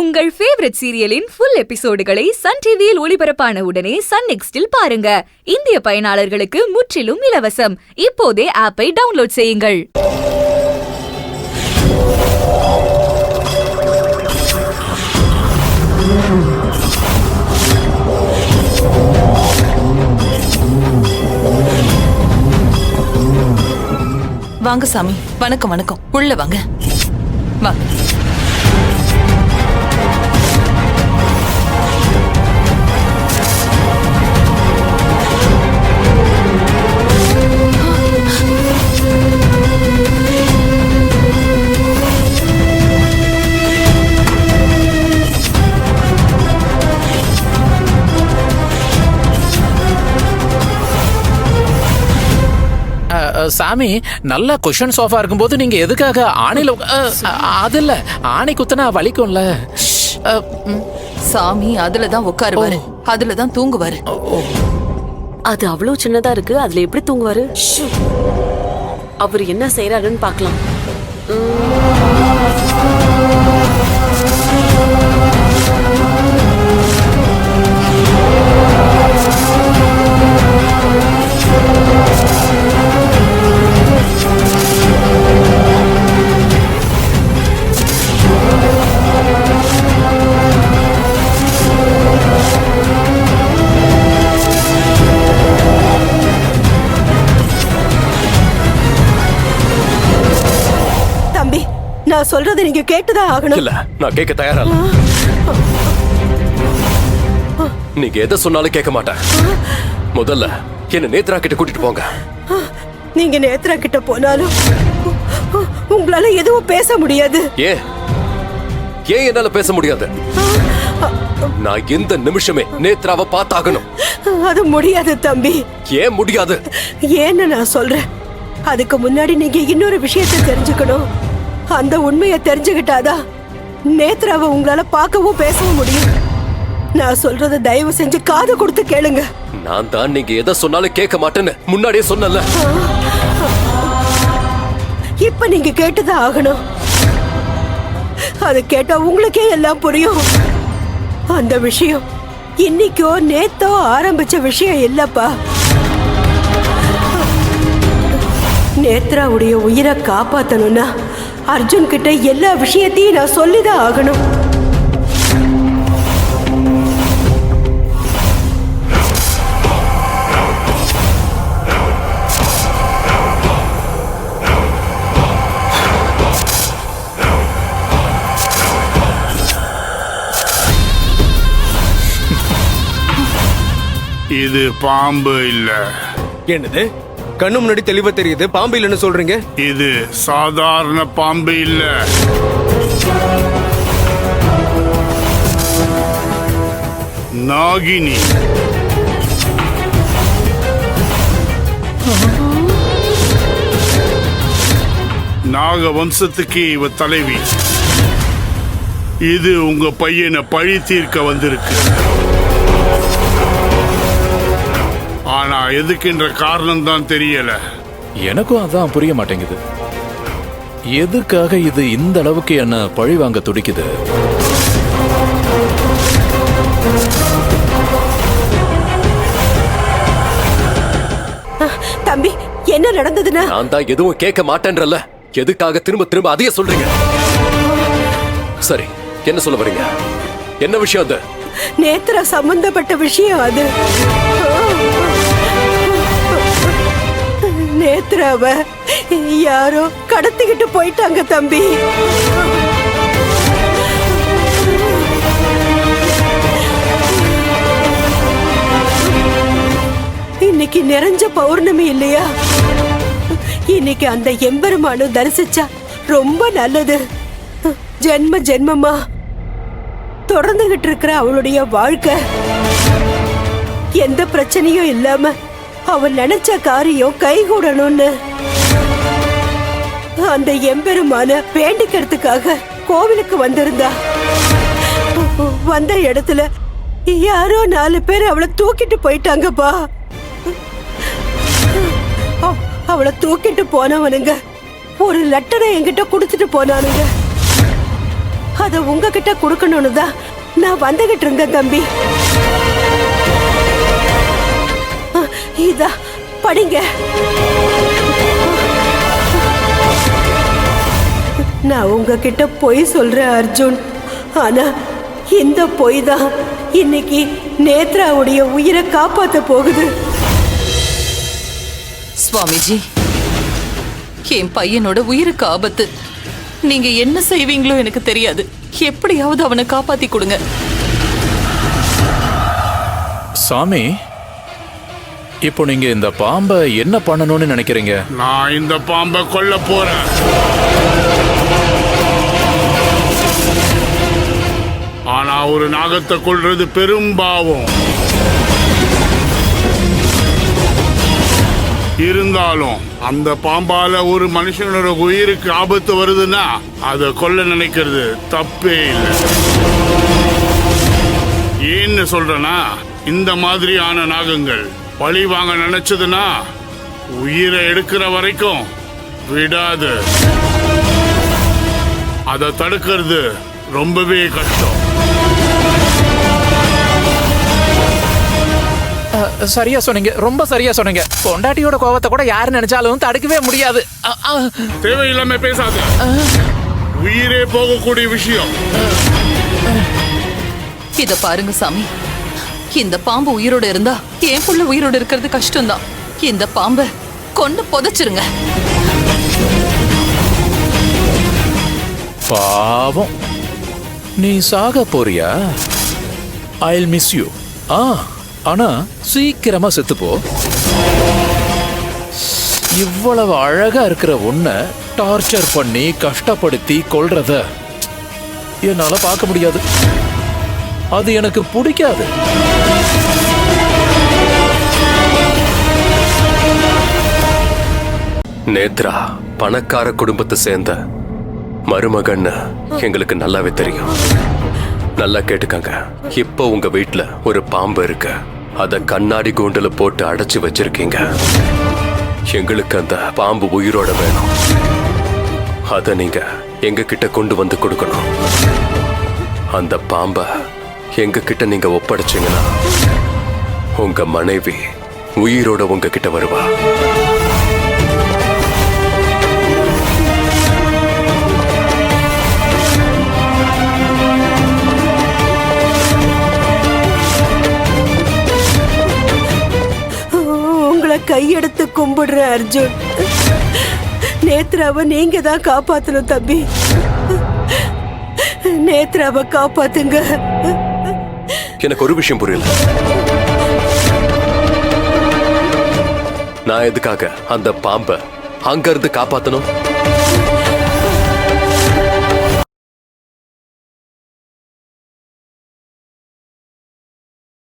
உங்கள் favourite சீரியலின் full எபிசோடுகளை Sun டிவியில் ஒளிபரப்பான உடனே சன் நெக்ஸ்டில் பாருங்க. இந்திய பயனாளர்களுக்கு முற்றிலும் இலவசம். இப்போதே ஆப்பை டவுன்லோட் செய்யுங்கள். வாங்க சாமி. வணக்கம் வணக்கம். உள்ள வாங்க. வாங்க. சாமி, நல்ல குஷன் சோஃபா இருக்கும்போது நீங்க எதுக்காக ஆணையில அது இல்ல, ஆணை குத்தனா வலிக்கும்ல. சாமி அதுலதான் உட்காருவாரு, அதுலதான் தூங்குவாரு. அது அவ்வளவு சின்னதா இருக்கு, அதுல எப்படி தூங்குவாரு? அவர் என்ன செய்யறாருன்னு பாக்கலாம். நான் சொல்றதை நீங்க கேட்டுதான் ஆகணும். இல்ல, நான் கேட்க தயாரா இல்ல. நீங்க எதை சொன்னாலும் கேட்க மாட்டேன். முதல்ல என்ன நேத்ரா கிட்ட கூட்டிட்டு போங்க. நீங்க நேத்ரா கிட்ட போனாலும் உங்களால எதுவும் பேச முடியாது. ஏன் என்னால பேச முடியாது? நான் இந்த நிமிஷமே நேத்ராவை பார்த்தாகணும். அது முடியாது தம்பி. ஏன் முடியாது? ஏன்னு நான் சொல்றேன். அதுக்கு முன்னாடி நீங்க இன்னொரு விஷயத்தை தெரிஞ்சுக்கணும். அந்த உண்மையை தெரிஞ்சுக்கிட்டாதான் நேத்ராவை உங்களால பார்க்கவும் பேசவும் முடியும். நான் சொல்றத தயவு செஞ்சு காது கொடுத்து கேளுங்க. நான் தான் நீங்க எதை சொன்னாலும் கேட்க மாட்டேன்னு முன்னாடியே சொன்னல. இப்ப நீங்க கேட்டுதான் ஆகணும். அது கேட்டா உங்களுக்கே எல்லாம் புரியும். அந்த விஷயம் இன்னைக்கோ நேத்தோ ஆரம்பிச்ச விஷயம் இல்லப்பா. நேத்ராவுடைய உயிரை காப்பாத்தணும்னா அர்ஜுன் கிட்ட எல்லா விஷயத்தையும் நான் சொல்லிதான் ஆகணும். இது பாம்பு இல்ல. என்னது? கண்ணு முன்னாடி தெளிவா தெரியுது, பாம்பு இல்லைன்னு சொல்றீங்க? இது சாதாரண பாம்பு இல்ல. நாகினி. நாக வம்சத்துக்கு இவ தலைவி. இது உங்க பையனை பழி தீர்க்க வந்திருக்கு. ஆனா எதுக்குன்ற காரணம் தான் தெரியல. எனக்கும் அதான் புரிய மாட்டேங்குது. எதுக்காக இது இந்த அளவுக்கு என்ன பழி வாங்க துடிக்குது? தம்பி, என்ன நடந்ததுன்னா? நான் தான் எதுவும் கேட்க மாட்டேன்றல. எதுக்காக திரும்ப திரும்ப அதையே சொல்றீங்க? சரி, என்ன சொல்ல வரீங்க? என்ன விஷயம் அது? நேத்ரா சம்பந்தப்பட்ட விஷயம் அது. நேத்ராவ யாரோ கடத்திக்கிட்டு போயிட்டாங்க தம்பி. இன்னைக்கு நிறைஞ்ச பௌர்ணமி இல்லையா? இன்னைக்கு அந்த எம்பெருமானு தரிசிச்சா ரொம்ப நல்லது. ஜென்ம ஜென்மமா தொடர்ந்துகிட்டு இருக்கிற அவளுடைய வாழ்க்கை எந்த பிரச்சனையும் இல்லாம அவன் நினைச்ச காரியம் கைகூடணும்னு அந்த எம்பெருமான வேண்டிக்கிறதுக்காக கோவிலுக்கு வந்திருந்தா. வந்த இடத்துல யாரோ 4 பேர் அவளை தூக்கிட்டு போயிட்டாங்கப்பா. அவளை தூக்கிட்டு போனவனுங்க ஒரு லெட்டரை என்கிட்ட கொடுத்துட்டு போனானுங்க. அத உங்ககிட்ட கொடுக்கணும்னு தான் நான் வந்துகிட்டு இருந்தேன் தம்பி. இதா படிங்க. நான் உங்ககிட்ட பொய் சொல்றேன் அர்ஜுன். ஆனா இந்த பொய் தான் இன்னைக்கு நேத்ராவுடைய உயிரை காப்பாத்த போகுது. சுவாமிஜி, என் பையனோட உயிருக்கு ஆபத்து. நீங்க என்ன செய்வீங்களோ எனக்கு தெரியாது. எப்படியாவது அவனை காப்பாத்தி கொடுங்க. சாமி, இப்போ நீங்க இந்த பாம்பை என்ன பண்ணணும்னு நினைக்கிறீங்க? நான் இந்த பாம்பை கொல்ல போறேன். ஆனா ஒரு நாகத்தை கொல்றது பெரும் பாவம். இருந்தாலும் அந்த பாம்பால ஒரு மனுஷனோட உயிருக்கு ஆபத்து வருதுன்னா அதை கொல்ல நினைக்கிறது தப்பே இல்லை. ஏன்னு சொல்றேன்னா, இந்த மாதிரியான நாகங்கள் பழி வாங்க நினைச்சதுன்னா உயிரை எடுக்கிற வரைக்கும் விடாது. அதை தடுக்கிறது ரொம்பவே கஷ்டம். சரியா சொன்னீங்க, ரொம்ப சரியா சொன்னீங்க. பொண்டாட்டியோட கோவத்தை கூட யாரு நினைச்சாலும் தடுக்கவே முடியாது. தேவையில்லாம பேசாத. உயிரே போகக்கூடிய விஷயம். இத பாருங்க சாமி, இந்த பாம்பு உயிரோட இருந்தா என் புள்ள உயிரோட இருக்கிறது கஷ்டம்தான். இந்த பாம்பை கொண்டு புதைச்சிருங்க. பாவம், நீ சாக போறியா? I'll miss you. ஆனா சீக்கிரமா செத்துப்போ. இவ்வளவு அழகா இருக்கிற உன்னை டார்ச்சர் பண்ணி கஷ்டப்படுத்தி கொல்றத என்னால பார்க்க முடியாது. அது எனக்கு பிடிக்காது. நேத்ரா பணக்கார குடும்பத்தை சேர்ந்த மருமகன்னு எங்களுக்கு நல்லாவே தெரியும். நல்லா கேட்டுக்கங்க. இப்போ உங்க வீட்டுல ஒரு பாம்பு இருக்கு. அத கண்ணாடி கூண்டுல போட்டு அடைச்சு வச்சிருக்கீங்க. எங்களுக்கு அந்த பாம்பு உயிரோட வேணும். அத நீங்க எங்க கிட்ட கொண்டு வந்து கொடுக்கணும். அந்த பாம்பை எங்க கிட்ட நீங்க ஒப்படைச்சீங்கன்னா உங்க மனைவி உயிரோட உங்க கிட்ட வருவா. கையெடுத்து கும்பிடுற அர்ஜுன். நேத்ராவை நீங்க தான் காப்பாத்தணும் தம்பி. நேத்ராவை காப்பாத்துங்க. எனக்கு ஒரு விஷயம் புரியல. நான் எதுக்காக அந்த பாம்பை அங்க இருந்து காப்பாத்தணும்?